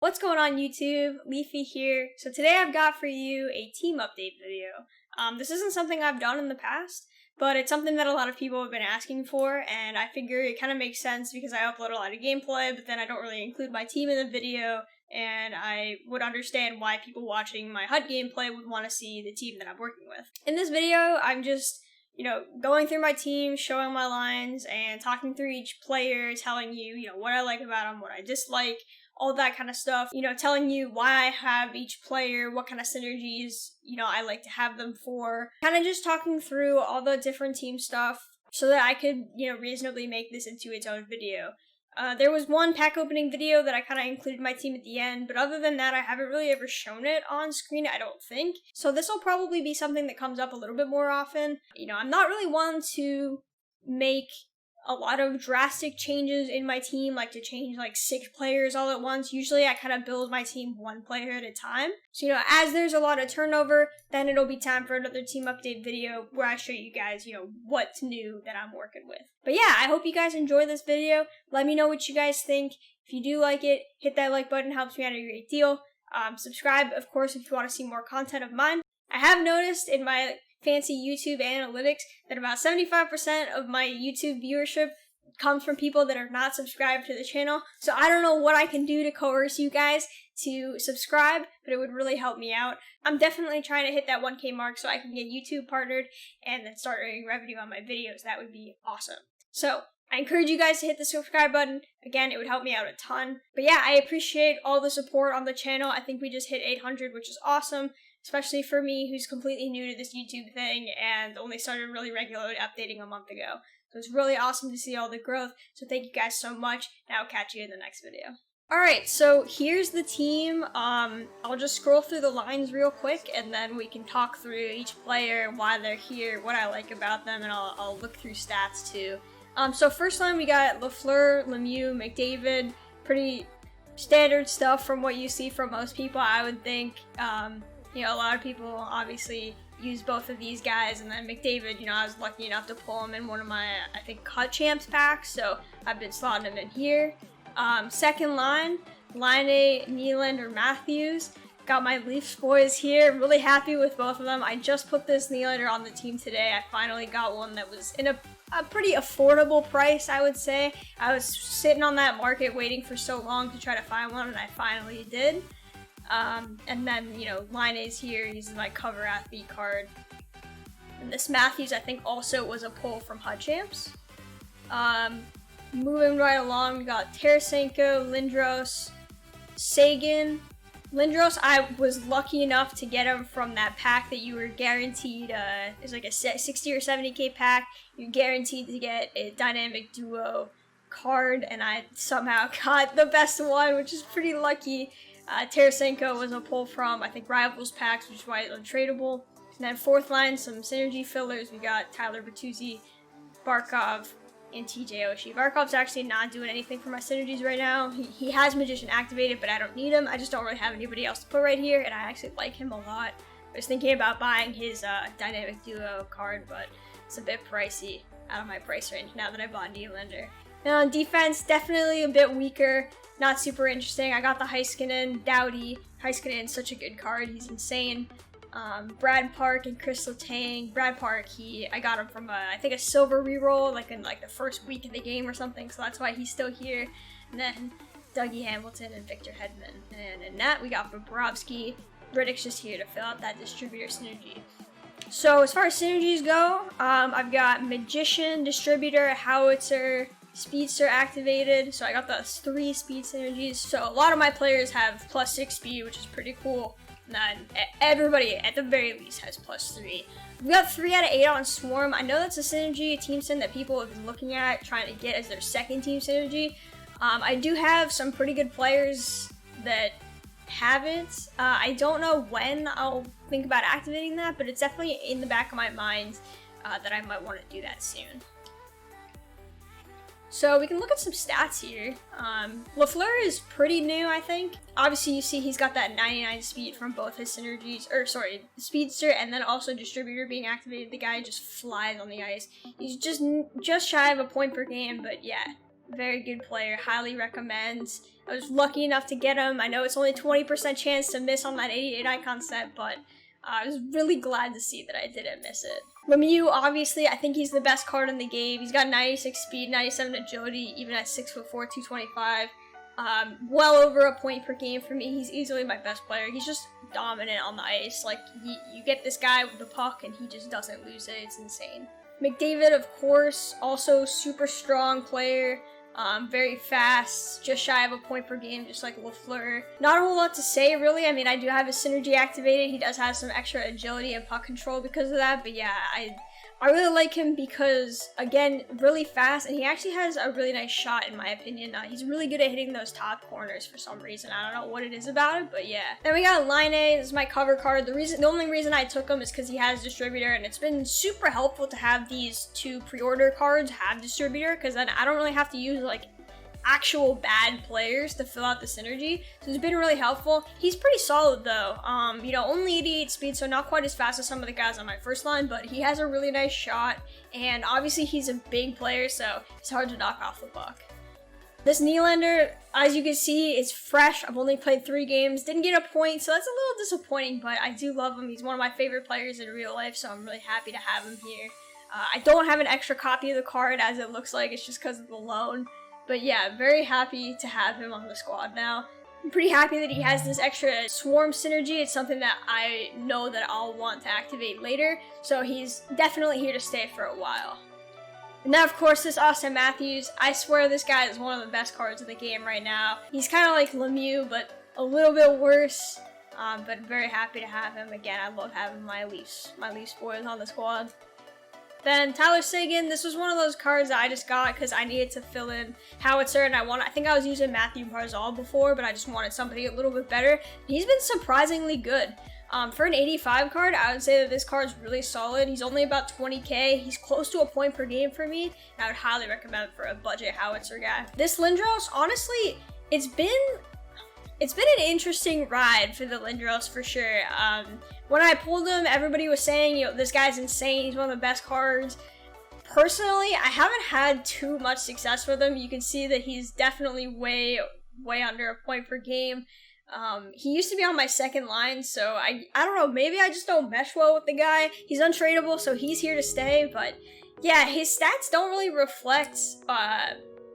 What's going on YouTube? Leafy here. So today I've got for you a team update video. This isn't something I've done in the past, but it's something that a lot of people have been asking for, and I figure it kind of makes sense because I upload a lot of gameplay, but then I don't really include my team in the video, and I would understand why people watching my HUD gameplay would want to see the team that I'm working with. In this video, I'm just going through my team, showing my lines, and talking through each player, telling you, what I like about them, what I dislike, all that kind of stuff, telling you why I have each player, what kind of synergies, I like to have them for. Kind of just talking through all the different team stuff so that I could, reasonably make this into its own video. There was one pack opening video that I kind of included my team at the end, but other than that, I haven't really ever shown it on screen, I don't think. So this will probably be something that comes up a little bit more often. I'm not really one to make a lot of drastic changes in my team, like to change like 6 players all at once. Usually I kind of build my team 1 player at a time. So, as there's a lot of turnover, then it'll be time for another team update video where I show you guys, what's new that I'm working with. But yeah, I hope you guys enjoy this video. Let me know what you guys think. If you do like it, hit that like button, helps me out a great deal. Subscribe, of course, if you want to see more content of mine. I have noticed in my fancy YouTube analytics that about 75% of my YouTube viewership comes from people that are not subscribed to the channel. So I don't know what I can do to coerce you guys to subscribe, but it would really help me out. I'm definitely trying to hit that 1K mark so I can get YouTube partnered and then start earning revenue on my videos. That would be awesome. So I encourage you guys to hit the subscribe button. Again, it would help me out a ton. But yeah, I appreciate all the support on the channel. I think we just hit 800, which is awesome. Especially for me, who's completely new to this YouTube thing and only started really regularly updating a month ago. So it's really awesome to see all the growth, so thank you guys so much, and I'll catch you in the next video. Alright, so here's the team. I'll just scroll through the lines real quick, and then we can talk through each player, why they're here, what I like about them, and I'll look through stats too. So first line we got Lafleur, Lemieux, McDavid, pretty standard stuff from what you see from most people, I would think. A lot of people obviously use both of these guys, and then McDavid, I was lucky enough to pull him in one of my, I think, Cut Champs packs, so I've been slotting him in here. Second line, Laine, Nylander, Matthews. Got my Leafs boys here, really happy with both of them. I just put this Nylander on the team today. I finally got one that was in a pretty affordable price, I would say. I was sitting on that market waiting for so long to try to find one, and I finally did. And then, Laine's here, he's my cover athlete card. And this Matthews, I think, also was a pull from HUD Champs. Moving right along, we got Tarasenko, Lindros, Sagan. Lindros, I was lucky enough to get him from that pack that you were guaranteed, it's like a 60 or 70k pack. You're guaranteed to get a dynamic duo card, and I somehow got the best one, which is pretty lucky. Tarasenko was a pull from, I think, Rivals packs, which is why it's untradeable. And then fourth line, some synergy fillers. We got Tyler Bertuzzi, Barkov, and TJ Oshie. Barkov's actually not doing anything for my synergies right now. He has Magician activated, but I don't need him. I just don't really have anybody else to put right here, and I actually like him a lot. I was thinking about buying his Dynamic Duo card, but it's a bit pricey out of my price range now that I bought Nylander. Now on defense, definitely a bit weaker. Not super interesting. I got the Heiskanen, Doughty. Heiskanen's such a good card. He's insane. Brad Park and Chris Letang. Brad Park, I got him from I think a silver reroll, like in the first week of the game or something, so that's why he's still here. And then Dougie Hamilton and Victor Hedman. And in that, we got Bobrovsky. Riddick's just here to fill out that distributor synergy. So as far as synergies go, I've got Magician, Distributor, Howitzer, Speedster activated, so I got the 3 speed synergies. So a lot of my players have +6 speed, which is pretty cool. And then everybody, at the very least, has +3. We got 3 out of 8 on Swarm. I know that's a synergy, a team sim that people have been looking at, trying to get as their second team synergy. I do have some pretty good players that have it. I don't know when I'll think about activating that, but it's definitely in the back of my mind that I might want to do that soon. So we can look at some stats here. Lafleur is pretty new, I think. Obviously, you see he's got that 99 speed from both his synergies, Speedster, and then also Distributor being activated. The guy just flies on the ice. He's just shy of a point per game, but yeah, Very good player, highly recommend. I was lucky enough to get him. I know it's only 20% chance to miss on that 88 icon set, but I was really glad to see that I didn't miss it. Lemieux, obviously, I think he's the best card in the game. He's got 96 speed, 97 agility, even at 6'4", 225. Well over a point per game for me. He's easily my best player. He's just dominant on the ice. Like, you get this guy with the puck and he just doesn't lose it. It's insane. McDavid, of course, also super strong player. Very fast, just shy of a point per game, just like Lafleur. Not a whole lot to say, really. I mean, I do have his synergy activated. He does have some extra agility and puck control because of that, but yeah, I really like him because, again, really fast, and he actually has a really nice shot, in my opinion. He's really good at hitting those top corners for some reason. I don't know what it is about it, but yeah. Then we got Line A. This is my cover card. The only reason I took him is because he has Distributor, and it's been super helpful to have these two pre-order cards have Distributor, because then I don't really have to use, like, actual bad players to fill out the synergy, so it's been really helpful. He's pretty solid though. You know, only 88 speed, so not quite as fast as some of the guys on my first line, but he has a really nice shot, and obviously he's a big player, so it's hard to knock off the puck. This Nylander, as you can see, is fresh. I've only played 3 games, didn't get a point, so that's a little disappointing, but I do love him. He's one of my favorite players in real life, so I'm really happy to have him here. I don't have an extra copy of the card, as it looks like. It's just because of the loan. But yeah, very happy to have him on the squad now. I'm pretty happy that he has this extra swarm synergy. It's something that I know that I'll want to activate later, so he's definitely here to stay for a while. And now, of course, this Austin Matthews. I swear this guy is one of the best cards in the game right now. He's kind of like Lemieux, but a little bit worse. But very happy to have him. Again, I love having my Leafs boys on the squad. Then Tyler Seguin, this was one of those cards that I just got because I needed to fill in Howitzer, and I think I was using Matthew Barzal before, but I just wanted somebody a little bit better. He's been surprisingly good. For an 85 card, I would say that this card is really solid. He's only about 20k. He's close to a point per game for me, and I would highly recommend for a budget Howitzer guy. This Lindros, honestly, it's been an interesting ride for the Lindros for sure. When I pulled him, everybody was saying, you know, this guy's insane. He's one of the best cards. Personally, I haven't had too much success with him. You can see that he's definitely way under a point per game. He used to be on my second line, so I don't know, maybe I just don't mesh well with the guy. He's untradeable, so he's here to stay, but yeah, his stats don't really reflect,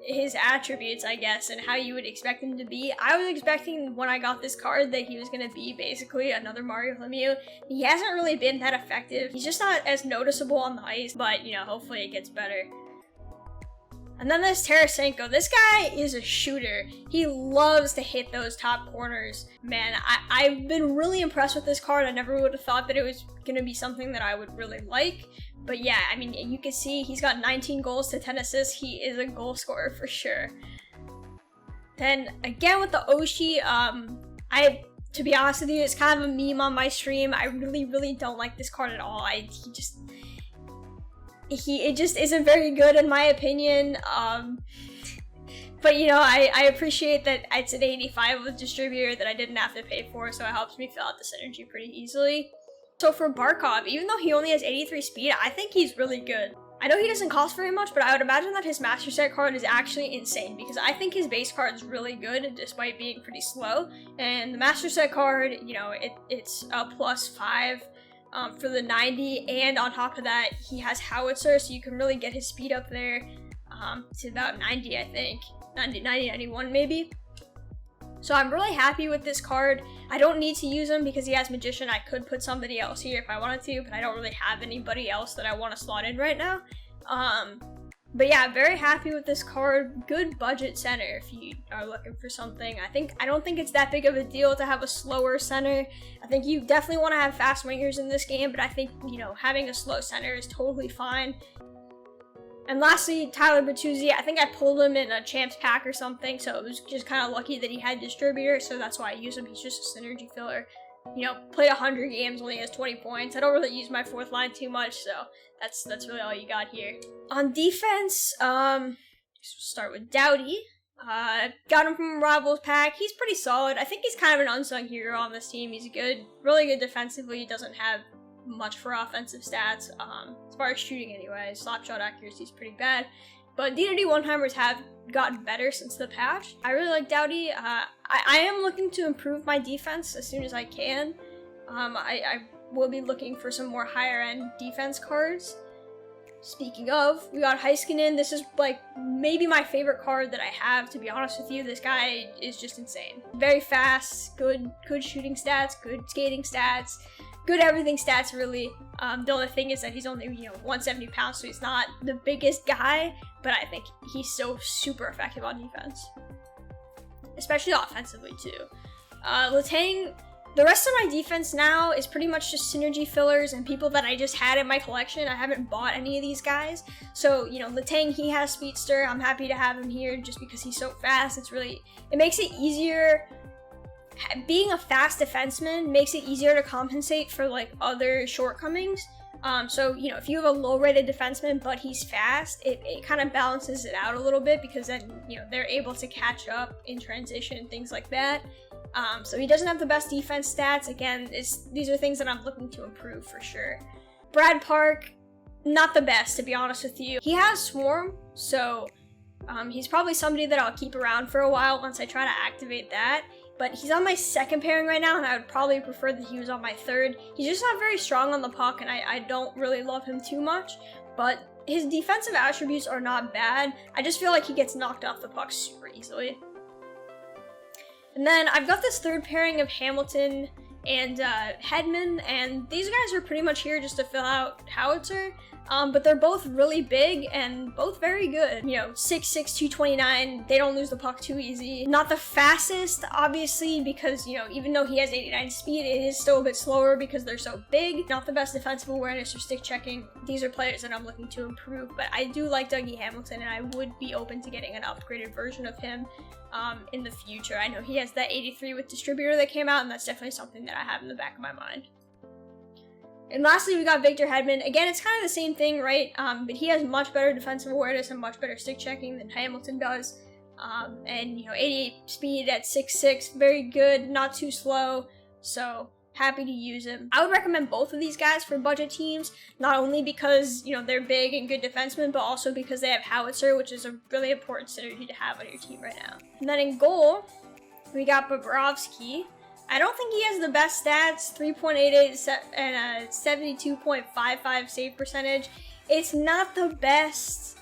his attributes, I guess, and how you would expect him to be. I was expecting when I got this card that he was going to be basically another Mario Lemieux. He hasn't really been that effective. He's just not as noticeable on the ice, but, you know, hopefully it gets better. And then there's Tarasenko. This guy is a shooter. He loves to hit those top corners. Man, I've been really impressed with this card. I never would have thought that it was going to be something that I would really like. But yeah, I mean, you can see he's got 19 goals to 10 assists. He is a goal scorer for sure. Then again with the Oshie, to be honest with you, it's kind of a meme on my stream. I really don't like this card at all. It just isn't very good in my opinion. But you know, I appreciate that it's an 85 with Distributor that I didn't have to pay for, so it helps me fill out the synergy pretty easily. So for Barkov, even though he only has 83 speed, I think he's really good. I know he doesn't cost very much, but I would imagine that his Master Set card is actually insane, because I think his base card is really good, despite being pretty slow. And the Master Set card, you know, it's a +5 for the 90, and on top of that, he has Howitzer, so you can really get his speed up there to about 90, I think. 90, 91 maybe. So I'm really happy with this card. I don't need to use him because he has Magician. I could put somebody else here if I wanted to, but I don't really have anybody else that I want to slot in right now. But yeah, very happy with this card. Good budget center if you are looking for something. I don't think it's that big of a deal to have a slower center. I think you definitely want to have fast wingers in this game, but I think, you know, having a slow center is totally fine. And lastly, Tyler Bertuzzi, I think I pulled him in a Champs pack or something, so it was just kind of lucky that he had Distributor, so that's why I use him. He's just a synergy filler. You know, played 100 games, only has 20 points. I don't really use my fourth line too much, so that's really all you got here. On defense, start with Doughty. Got him from a Rivals pack. He's pretty solid. I think he's kind of an unsung hero on this team. He's good, really good defensively. He doesn't have much for offensive stats, as far as shooting anyway. Slap shot accuracy is pretty bad. but D&D one-timers have gotten better since the patch. I really like Doughty. I am looking to improve my defense as soon as I can. I will be looking for some more higher end defense cards. Speaking of, we got Heiskanen. This is like maybe my favorite card that I have, to be honest with you. This guy is just insane. Very fast, good shooting stats, good skating stats, good everything stats really. The only thing is that he's only 170 pounds, so he's not the biggest guy, but I think he's so super effective on defense, especially offensively too. Letang. The rest of my defense now is pretty much just synergy fillers and people that I just had in my collection. I haven't bought any of these guys. So, Letang, he has Speedster. I'm happy to have him here just because he's so fast. It makes it easier. Being a fast defenseman makes it easier to compensate for like other shortcomings. So, if you have a low-rated defenseman but he's fast, it kind of balances it out a little bit because then, they're able to catch up in transition and things like that. So he doesn't have the best defense stats. Again, these are things that I'm looking to improve for sure. Brad Park, not the best, to be honest with you. He has Swarm, so he's probably somebody that I'll keep around for a while once I try to activate that. But he's on my second pairing right now, and I would probably prefer that he was on my third. He's just not very strong on the puck, and I don't really love him too much. But his defensive attributes are not bad. I just feel like he gets knocked off the puck super easily. And then I've got this third pairing of Hamilton and Hedman, and these guys are pretty much here just to fill out Howitzer. But they're both really big and both very good. 6'6", 229, they don't lose the puck too easy. Not the fastest, obviously, because, even though he has 89 speed, it is still a bit slower because they're so big. Not the best defensive awareness or stick checking. These are players that I'm looking to improve, but I do like Dougie Hamilton, and I would be open to getting an upgraded version of him in the future. I know he has that 83 with Distributor that came out, and that's definitely something that I have in the back of my mind. And lastly, we got Victor Hedman. Again, it's kind of the same thing, right? But he has much better defensive awareness and much better stick checking than Hamilton does. And 88 speed at 6'6", very good, not too slow. So happy to use him. I would recommend both of these guys for budget teams, not only because they're big and good defensemen, but also because they have Howitzer, which is a really important synergy to have on your team right now. And then in goal, we got Bobrovsky. I don't think he has the best stats, 3.88 and a 72.55 save percentage. It's not the best,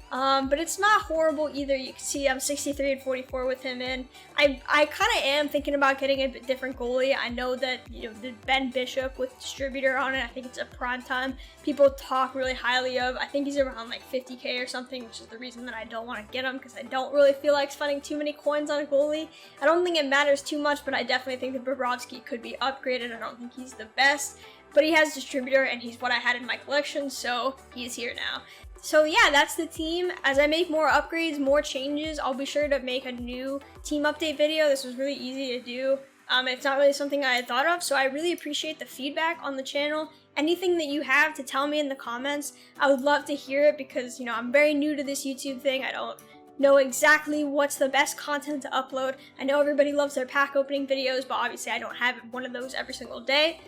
but it's not horrible either. You can see I'm 63 and 44 with him in. I kind of am thinking about getting a bit different goalie. I know that, the Ben Bishop with Distributor on it, I think it's a prime time. People talk really highly of. I think he's around like 50K or something, which is the reason that I don't want to get him, because I don't really feel like spending too many coins on a goalie. I don't think it matters too much, but I definitely think that Bobrovsky could be upgraded. I don't think he's the best, but he has Distributor, and he's what I had in my collection, so he's here now. So yeah, that's the team. As I make more upgrades, more changes, I'll be sure to make a new team update video. This was really easy to do. It's not really something I had thought of, so I really appreciate the feedback on the channel. Anything that you have to tell me in the comments, I would love to hear it because, I'm very new to this YouTube thing. I don't know exactly what's the best content to upload. I know everybody loves their pack opening videos, but obviously I don't have one of those every single day.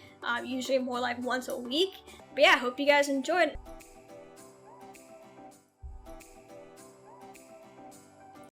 Usually more like once a week. But yeah, I hope you guys enjoyed.